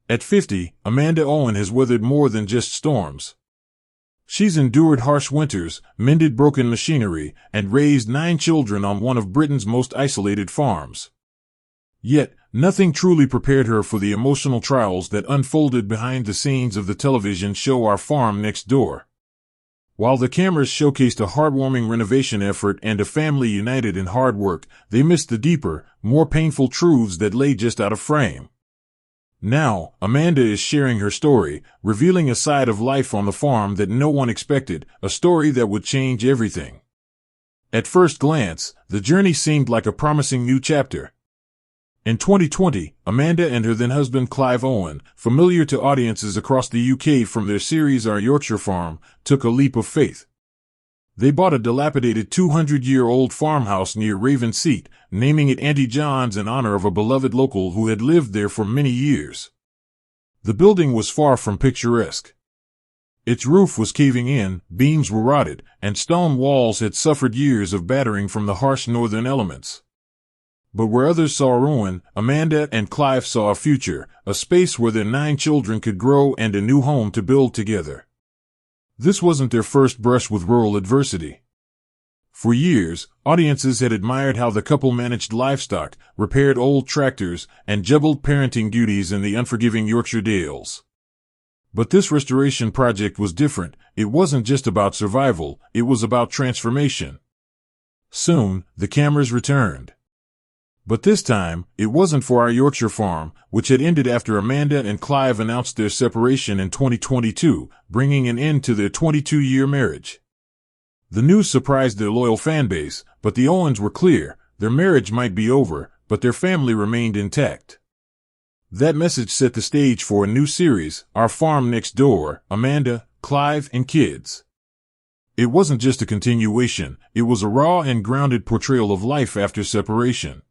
At 50, Amanda Owen has weathered more than just storms. She's endured harsh winters, mended broken machinery, and raised 9 children on one of Britain's most isolated farms. Yet, nothing truly prepared her for the emotional trials that unfolded behind the scenes of the television show Our Farm Next Door. While the cameras showcased a heartwarming renovation effort and a family united in hard work, they missed the deeper, more painful truths that lay just out of frame. Now, Amanda is sharing her story, revealing a side of life on the farm that no one expected, a story that would change everything. At first glance, the journey seemed like a promising new chapter. In 2020, Amanda and her then-husband Clive Owen, familiar to audiences across the UK from their series Our Yorkshire Farm, took a leap of faith. They bought a dilapidated 200-year-old farmhouse near Ravensseat, naming it Auntie John's in honor of a beloved local who had lived there for many years. The building was far from picturesque. Its roof was caving in, beams were rotted, and stone walls had suffered years of battering from the harsh northern elements. But where others saw ruin, Amanda and Clive saw a future, a space where their 9 children could grow and a new home to build together. This wasn't their first brush with rural adversity. For years, audiences had admired how the couple managed livestock, repaired old tractors, and juggled parenting duties in the unforgiving Yorkshire dales. But this restoration project was different. It wasn't just about survival, it was about transformation. Soon, the cameras returned. But this time, it wasn't for Our Yorkshire Farm, which had ended after Amanda and Clive announced their separation in 2022, bringing an end to their 22-year marriage. The news surprised their loyal fanbase, but the Owens were clear: their marriage might be over, but their family remained intact. That message set the stage for a new series, Our Farm Next Door, Amanda, Clive, and Kids. It wasn't just a continuation, it was a raw and grounded portrayal of life after separation.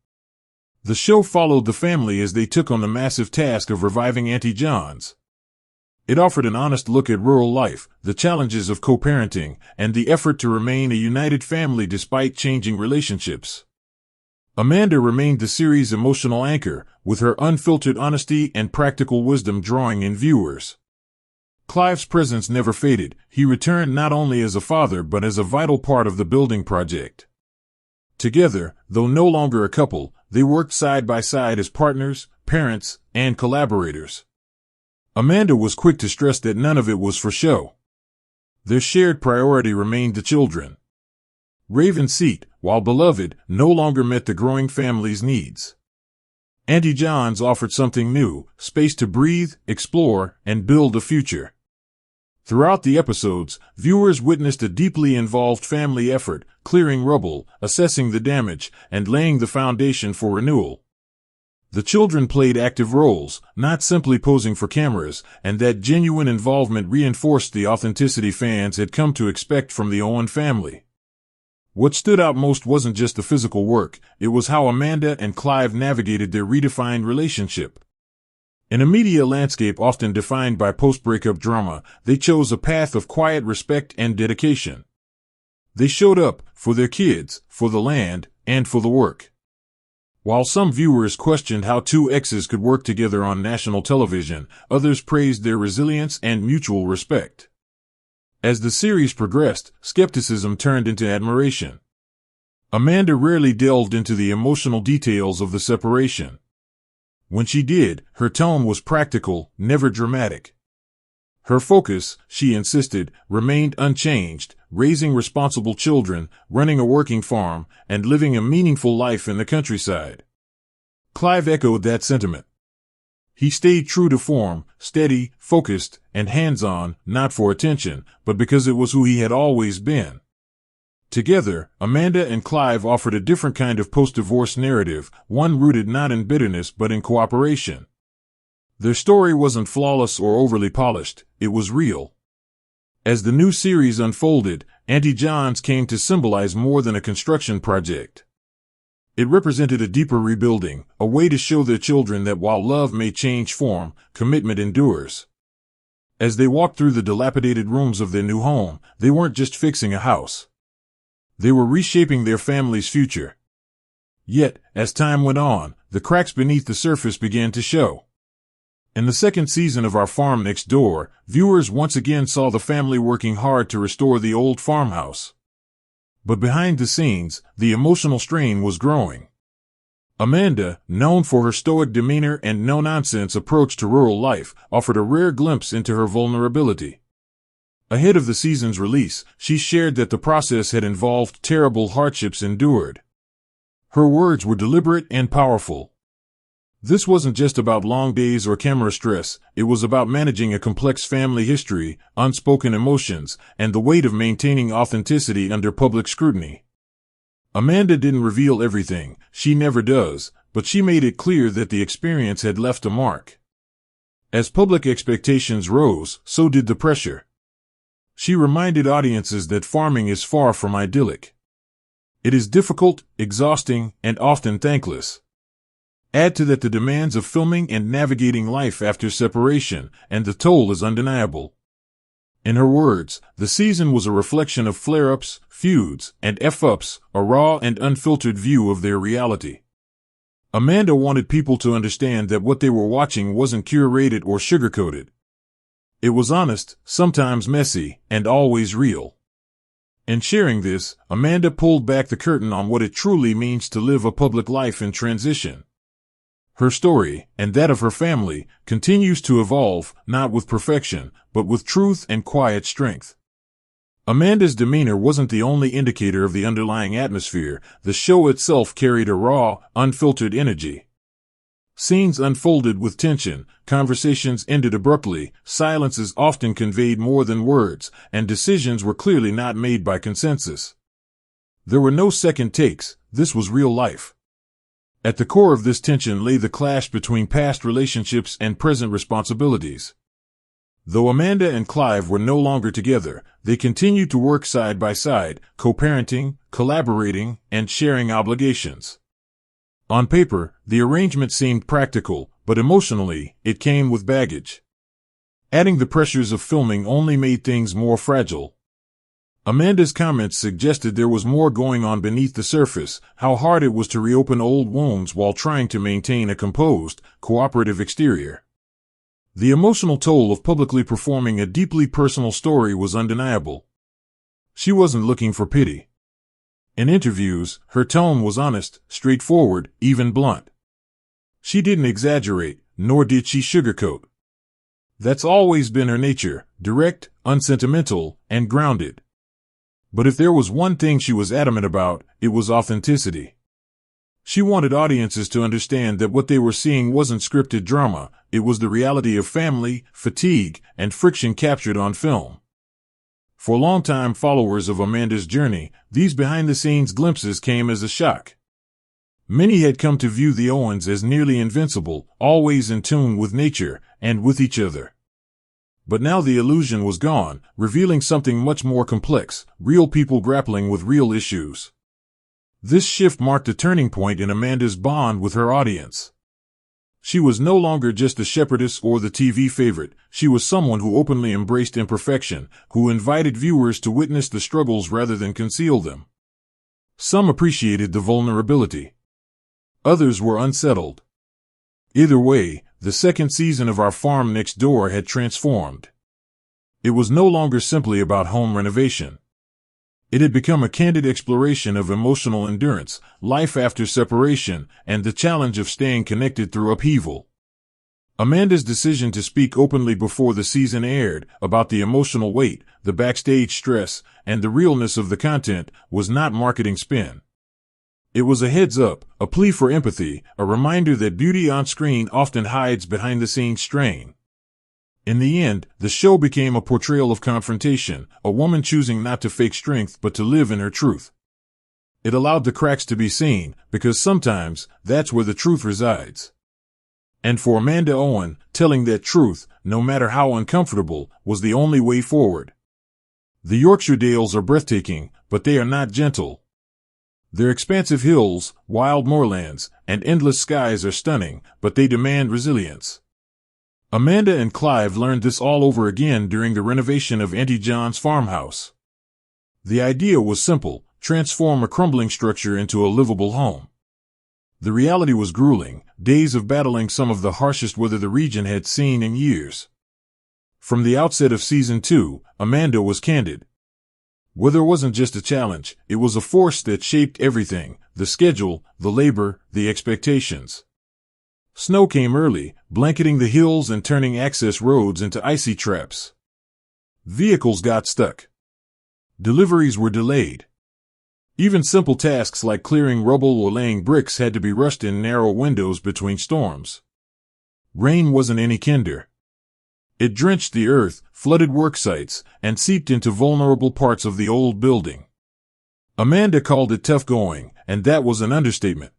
The show followed the family as they took on the massive task of reviving Auntie John's. It offered an honest look at rural life, the challenges of co-parenting, and the effort to remain a united family despite changing relationships. Amanda remained the series' emotional anchor, with her unfiltered honesty and practical wisdom drawing in viewers. Clive's presence never faded. He returned not only as a father but as a vital part of the building project. Together, though no longer a couple, they worked side by side as partners, parents, and collaborators. Amanda was quick to stress that none of it was for show. Their shared priority remained the children. Ravensseat, while beloved, no longer met the growing family's needs. Auntie John's offered something new: space to breathe, explore, and build a future. Throughout the episodes, viewers witnessed a deeply involved family effort, clearing rubble, assessing the damage, and laying the foundation for renewal. The children played active roles, not simply posing for cameras, and that genuine involvement reinforced the authenticity fans had come to expect from the Owen family. What stood out most wasn't just the physical work, it was how Amanda and Clive navigated their redefined relationship. In a media landscape often defined by post-breakup drama, they chose a path of quiet respect and dedication. They showed up for their kids, for the land, and for the work. While some viewers questioned how 2 exes could work together on national television, others praised their resilience and mutual respect. As the series progressed, skepticism turned into admiration. Amanda rarely delved into the emotional details of the separation. When she did, her tone was practical, never dramatic. Her focus, she insisted, remained unchanged: raising responsible children, running a working farm, and living a meaningful life in the countryside. Clive echoed that sentiment. He stayed true to form, steady, focused, and hands-on, not for attention, but because it was who he had always been. Together, Amanda and Clive offered a different kind of post-divorce narrative, one rooted not in bitterness but in cooperation. Their story wasn't flawless or overly polished, it was real. As the new series unfolded, Auntie John's came to symbolize more than a construction project. It represented a deeper rebuilding, a way to show their children that while love may change form, commitment endures. As they walked through the dilapidated rooms of their new home, they weren't just fixing a house. They were reshaping their family's future. Yet, as time went on, the cracks beneath the surface began to show. In the second season of Our Farm Next Door, viewers once again saw the family working hard to restore the old farmhouse. But behind the scenes, the emotional strain was growing. Amanda, known for her stoic demeanor and no-nonsense approach to rural life, offered a rare glimpse into her vulnerability. Ahead of the season's release, she shared that the process had involved terrible hardships endured. Her words were deliberate and powerful. This wasn't just about long days or camera stress, it was about managing a complex family history, unspoken emotions, and the weight of maintaining authenticity under public scrutiny. Amanda didn't reveal everything, she never does, but she made it clear that the experience had left a mark. As public expectations rose, so did the pressure. She reminded audiences that farming is far from idyllic. It is difficult, exhausting, and often thankless. Add to that the demands of filming and navigating life after separation, and the toll is undeniable. In her words, the season was a reflection of flare-ups, feuds, and F-ups, a raw and unfiltered view of their reality. Amanda wanted people to understand that what they were watching wasn't curated or sugar-coated. It was honest, sometimes messy, and always real. In sharing this, Amanda pulled back the curtain on what it truly means to live a public life in transition. Her story, and that of her family, continues to evolve, not with perfection, but with truth and quiet strength. Amanda's demeanor wasn't the only indicator of the underlying atmosphere. The show itself carried a raw, unfiltered energy. Scenes unfolded with tension, conversations ended abruptly, silences often conveyed more than words, and decisions were clearly not made by consensus. There were no second takes, this was real life. At the core of this tension lay the clash between past relationships and present responsibilities. Though Amanda and Clive were no longer together, they continued to work side by side, co-parenting, collaborating, and sharing obligations. On paper, the arrangement seemed practical, but emotionally, it came with baggage. Adding the pressures of filming only made things more fragile. Amanda's comments suggested there was more going on beneath the surface, how hard it was to reopen old wounds while trying to maintain a composed, cooperative exterior. The emotional toll of publicly performing a deeply personal story was undeniable. She wasn't looking for pity. In interviews, her tone was honest, straightforward, even blunt. She didn't exaggerate, nor did she sugarcoat. That's always been her nature, direct, unsentimental, and grounded. But if there was one thing she was adamant about, it was authenticity. She wanted audiences to understand that what they were seeing wasn't scripted drama, it was the reality of family, fatigue, and friction captured on film. For longtime followers of Amanda's journey, these behind-the-scenes glimpses came as a shock. Many had come to view the Owens as nearly invincible, always in tune with nature, and with each other. But now the illusion was gone, revealing something much more complex, real people grappling with real issues. This shift marked a turning point in Amanda's bond with her audience. She was no longer just the shepherdess or the TV favorite, she was someone who openly embraced imperfection, who invited viewers to witness the struggles rather than conceal them. Some appreciated the vulnerability. Others were unsettled. Either way, the second season of Our Farm Next Door had transformed. It was no longer simply about home renovation. It had become a candid exploration of emotional endurance, life after separation, and the challenge of staying connected through upheaval. Amanda's decision to speak openly before the season aired, about the emotional weight, the backstage stress, and the realness of the content, was not marketing spin. It was a heads-up, a plea for empathy, a reminder that beauty on screen often hides behind-the-scenes strain. In the end, the show became a portrayal of confrontation, a woman choosing not to fake strength but to live in her truth. It allowed the cracks to be seen, because sometimes, that's where the truth resides. And for Amanda Owen, telling that truth, no matter how uncomfortable, was the only way forward. The Yorkshire Dales are breathtaking, but they are not gentle. Their expansive hills, wild moorlands, and endless skies are stunning, but they demand resilience. Amanda and Clive learned this all over again during the renovation of Auntie John's farmhouse. The idea was simple: transform a crumbling structure into a livable home. The reality was grueling, days of battling some of the harshest weather the region had seen in years. From the outset of Season 2, Amanda was candid. Weather wasn't just a challenge, it was a force that shaped everything: the schedule, the labor, the expectations. Snow came early, blanketing the hills and turning access roads into icy traps. Vehicles got stuck. Deliveries were delayed. Even simple tasks like clearing rubble or laying bricks had to be rushed in narrow windows between storms. Rain wasn't any kinder. It drenched the earth, flooded work sites, and seeped into vulnerable parts of the old building. Amanda called it tough going, and that was an understatement.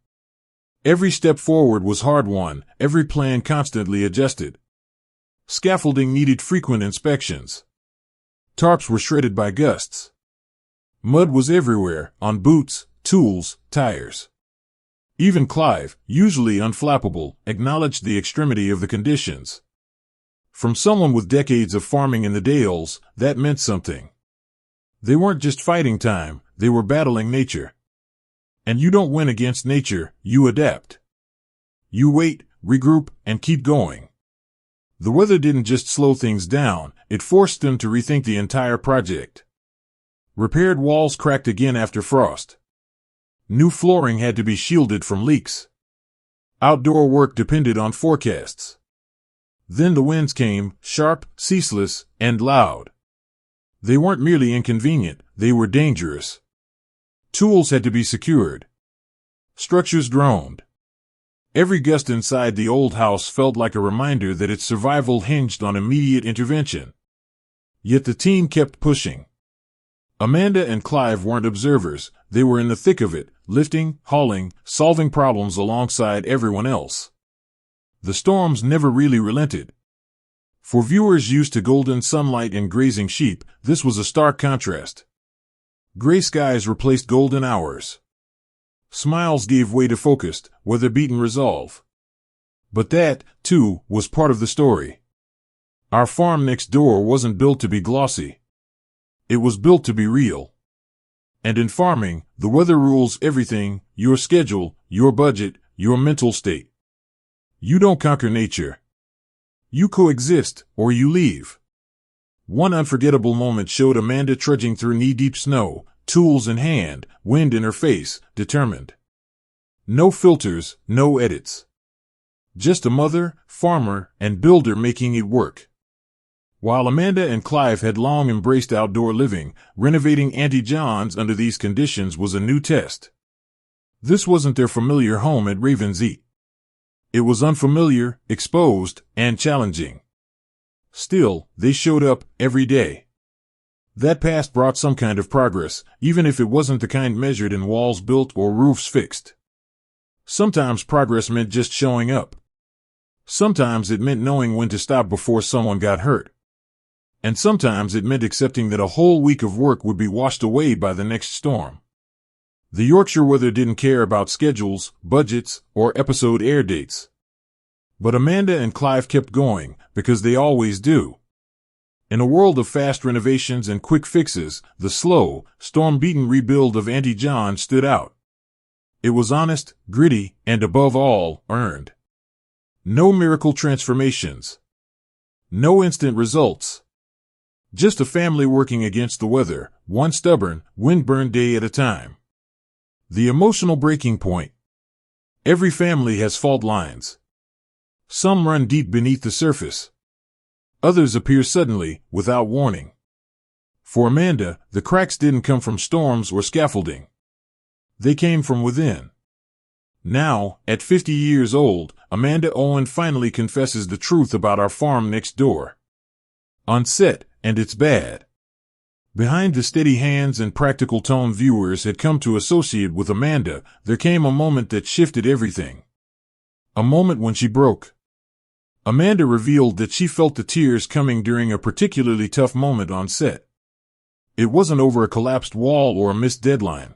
Every step forward was hard-won, every plan constantly adjusted. Scaffolding needed frequent inspections. Tarps were shredded by gusts. Mud was everywhere, on boots, tools, tires. Even Clive, usually unflappable, acknowledged the extremity of the conditions. From someone with decades of farming in the Dales, that meant something. They weren't just fighting time, they were battling nature. And you don't win against nature, you adapt. You wait, regroup, and keep going. The weather didn't just slow things down, it forced them to rethink the entire project. Repaired walls cracked again after frost. New flooring had to be shielded from leaks. Outdoor work depended on forecasts. Then the winds came, sharp, ceaseless, and loud. They weren't merely inconvenient, they were dangerous. Tools had to be secured. Structures groaned. Every gust inside the old house felt like a reminder that its survival hinged on immediate intervention. Yet the team kept pushing. Amanda and Clive weren't observers, they were in the thick of it, lifting, hauling, solving problems alongside everyone else. The storms never really relented. For viewers used to golden sunlight and grazing sheep, this was a stark contrast. Gray skies replaced golden hours. Smiles gave way to focused, weather-beaten resolve. But that, too, was part of the story. Our farm next door wasn't built to be glossy. It was built to be real. And in farming, the weather rules everything: your schedule, your budget, your mental state. You don't conquer nature. You coexist, or you leave. One unforgettable moment showed Amanda trudging through knee-deep snow, tools in hand, wind in her face, determined. No filters, no edits. Just a mother, farmer, and builder making it work. While Amanda and Clive had long embraced outdoor living, renovating Auntie John's under these conditions was a new test. This wasn't their familiar home at Ravensey. It was unfamiliar, exposed, and challenging. Still, they showed up, every day. That past brought some kind of progress, even if it wasn't the kind measured in walls built or roofs fixed. Sometimes progress meant just showing up. Sometimes it meant knowing when to stop before someone got hurt. And sometimes it meant accepting that a whole week of work would be washed away by the next storm. The Yorkshire weather didn't care about schedules, budgets, or episode air dates. But Amanda and Clive kept going, because they always do. In a world of fast renovations and quick fixes, the slow, storm-beaten rebuild of Auntie John stood out. It was honest, gritty, and above all, earned. No miracle transformations. No instant results. Just a family working against the weather, one stubborn, wind-burned day at a time. The emotional breaking point. Every family has fault lines. Some run deep beneath the surface. Others appear suddenly, without warning. For Amanda, the cracks didn't come from storms or scaffolding. They came from within. Now, at 50 years old, Amanda Owen finally confesses the truth about our farm next door. On set, and it's bad. Behind the steady hands and practical tone viewers had come to associate with Amanda, there came a moment that shifted everything. A moment when she broke. Amanda revealed that she felt the tears coming during a particularly tough moment on set. It wasn't over a collapsed wall or a missed deadline.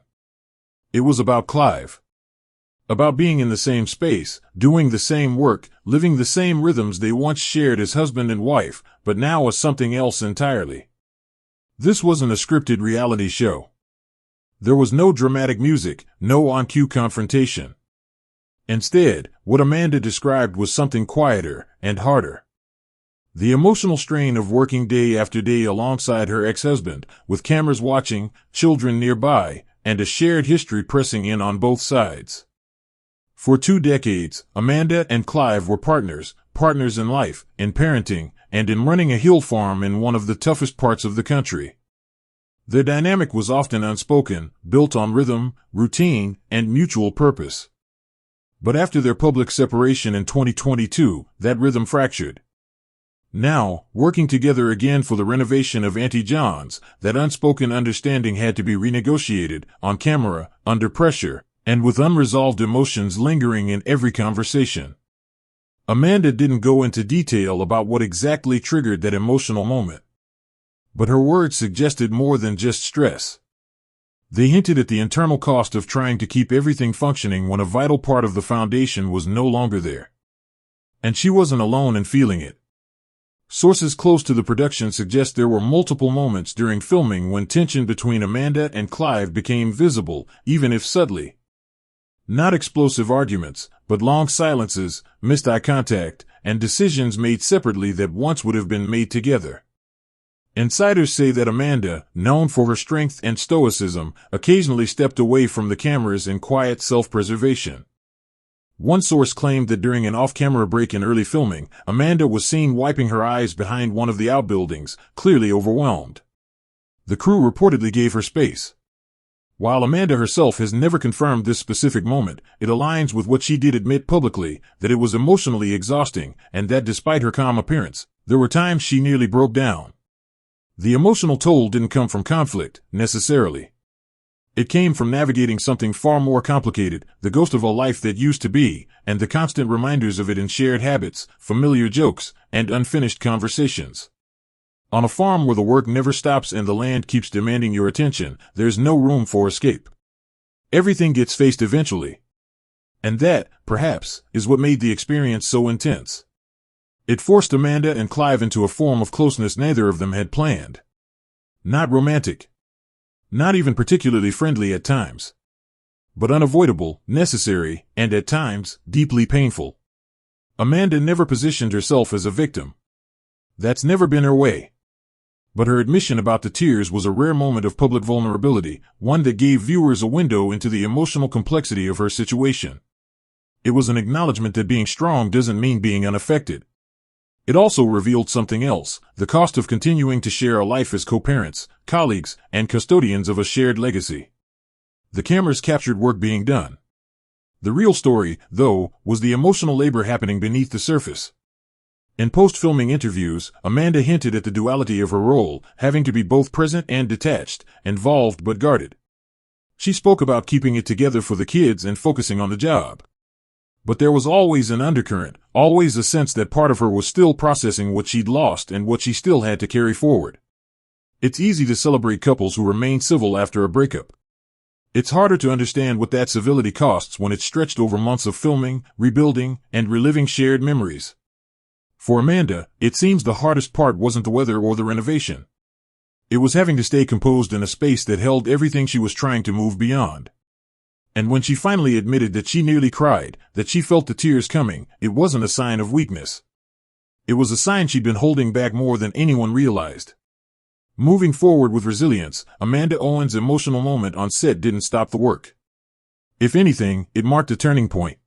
It was about Clive. About being in the same space, doing the same work, living the same rhythms they once shared as husband and wife, but now as something else entirely. This wasn't a scripted reality show. There was no dramatic music, no on-cue confrontation. Instead, what Amanda described was something quieter and harder. The emotional strain of working day after day alongside her ex-husband, with cameras watching, children nearby, and a shared history pressing in on both sides. For 2 decades, Amanda and Clive were partners in life, in parenting, and in running a hill farm in one of the toughest parts of the country. Their dynamic was often unspoken, built on rhythm, routine, and mutual purpose. But after their public separation in 2022, that rhythm fractured. Now, working together again for the renovation of Auntie John's, that unspoken understanding had to be renegotiated, on camera, under pressure, and with unresolved emotions lingering in every conversation. Amanda didn't go into detail about what exactly triggered that emotional moment. But her words suggested more than just stress. They hinted at the internal cost of trying to keep everything functioning when a vital part of the foundation was no longer there. And she wasn't alone in feeling it. Sources close to the production suggest there were multiple moments during filming when tension between Amanda and Clive became visible, even if subtly. Not explosive arguments, but long silences, missed eye contact, and decisions made separately that once would have been made together. Insiders say that Amanda, known for her strength and stoicism, occasionally stepped away from the cameras in quiet self-preservation. One source claimed that during an off-camera break in early filming, Amanda was seen wiping her eyes behind one of the outbuildings, clearly overwhelmed. The crew reportedly gave her space. While Amanda herself has never confirmed this specific moment, it aligns with what she did admit publicly, that it was emotionally exhausting, and that despite her calm appearance, there were times she nearly broke down. The emotional toll didn't come from conflict, necessarily. It came from navigating something far more complicated, the ghost of a life that used to be, and the constant reminders of it in shared habits, familiar jokes, and unfinished conversations. On a farm where the work never stops and the land keeps demanding your attention, there's no room for escape. Everything gets faced eventually. And that, perhaps, is what made the experience so intense. It forced Amanda and Clive into a form of closeness neither of them had planned. Not romantic. Not even particularly friendly at times. But unavoidable, necessary, and at times, deeply painful. Amanda never positioned herself as a victim. That's never been her way. But her admission about the tears was a rare moment of public vulnerability, one that gave viewers a window into the emotional complexity of her situation. It was an acknowledgement that being strong doesn't mean being unaffected. It also revealed something else, the cost of continuing to share a life as co-parents, colleagues, and custodians of a shared legacy. The cameras captured work being done. The real story, though, was the emotional labor happening beneath the surface. In post-filming interviews, Amanda hinted at the duality of her role, having to be both present and detached, involved but guarded. She spoke about keeping it together for the kids and focusing on the job. But there was always an undercurrent, always a sense that part of her was still processing what she'd lost and what she still had to carry forward. It's easy to celebrate couples who remain civil after a breakup. It's harder to understand what that civility costs when it's stretched over months of filming, rebuilding, and reliving shared memories. For Amanda, it seems the hardest part wasn't the weather or the renovation. It was having to stay composed in a space that held everything she was trying to move beyond. And when she finally admitted that she nearly cried, that she felt the tears coming, it wasn't a sign of weakness. It was a sign she'd been holding back more than anyone realized. Moving forward with resilience, Amanda Owen's emotional moment on set didn't stop the work. If anything, it marked a turning point.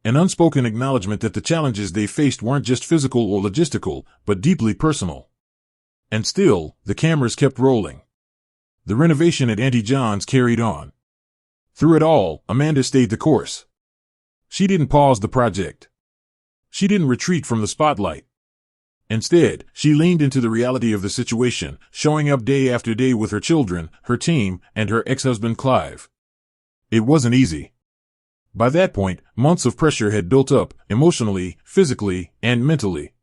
An unspoken acknowledgement that the challenges they faced weren't just physical or logistical, but deeply personal. And still, the cameras kept rolling. The renovation at Auntie John's carried on. Through it all, Amanda stayed the course. She didn't pause the project. She didn't retreat from the spotlight. Instead, she leaned into the reality of the situation, showing up day after day with her children, her team, and her ex-husband Clive. It wasn't easy. By that point, months of pressure had built up, emotionally, physically, and mentally.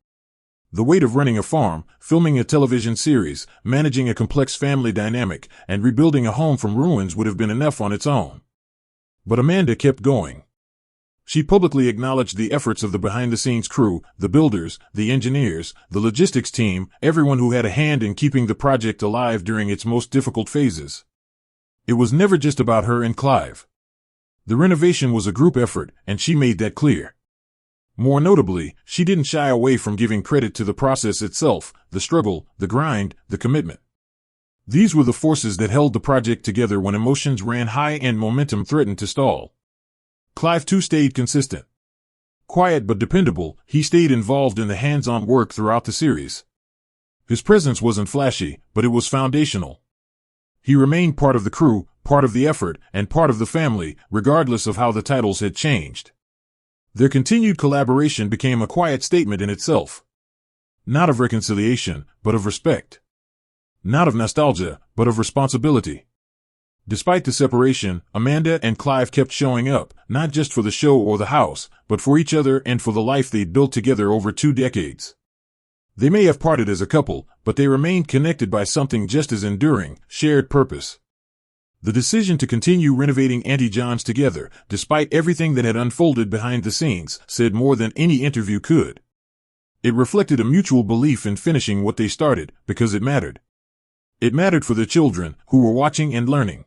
The weight of running a farm, filming a television series, managing a complex family dynamic, and rebuilding a home from ruins would have been enough on its own. But Amanda kept going. She publicly acknowledged the efforts of the behind-the-scenes crew, the builders, the engineers, the logistics team, everyone who had a hand in keeping the project alive during its most difficult phases. It was never just about her and Clive. The renovation was a group effort, and she made that clear. More notably, she didn't shy away from giving credit to the process itself, the struggle, the grind, the commitment. These were the forces that held the project together when emotions ran high and momentum threatened to stall. Clive too stayed consistent. Quiet but dependable, he stayed involved in the hands-on work throughout the series. His presence wasn't flashy, but it was foundational. He remained part of the crew, part of the effort, and part of the family, regardless of how the titles had changed. Their continued collaboration became a quiet statement in itself. Not of reconciliation, but of respect. Not of nostalgia, but of responsibility. Despite the separation, Amanda and Clive kept showing up, not just for the show or the house, but for each other and for the life they'd built together over 2 decades. They may have parted as a couple, but they remained connected by something just as enduring, shared purpose. The decision to continue renovating Auntie John's together, despite everything that had unfolded behind the scenes, said more than any interview could. It reflected a mutual belief in finishing what they started, because it mattered. It mattered for the children, who were watching and learning.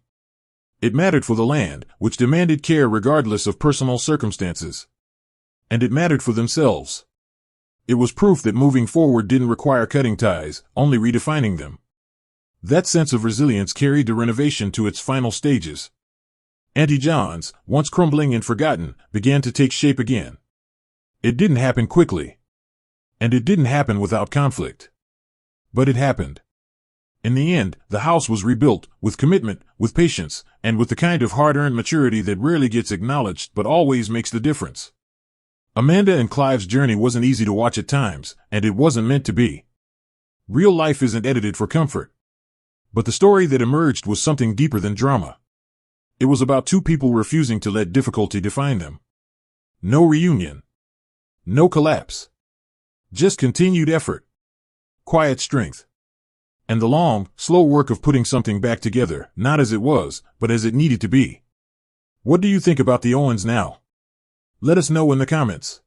It mattered for the land, which demanded care regardless of personal circumstances. And it mattered for themselves. It was proof that moving forward didn't require cutting ties, only redefining them. That sense of resilience carried the renovation to its final stages. Auntie John's, once crumbling and forgotten, began to take shape again. It didn't happen quickly. And it didn't happen without conflict. But it happened. In the end, the house was rebuilt, with commitment, with patience, and with the kind of hard-earned maturity that rarely gets acknowledged but always makes the difference. Amanda and Clive's journey wasn't easy to watch at times, and it wasn't meant to be. Real life isn't edited for comfort. But the story that emerged was something deeper than drama. It was about 2 people refusing to let difficulty define them. No reunion. No collapse. Just continued effort. Quiet strength. And the long, slow work of putting something back together, not as it was, but as it needed to be. What do you think about the Owens now? Let us know in the comments.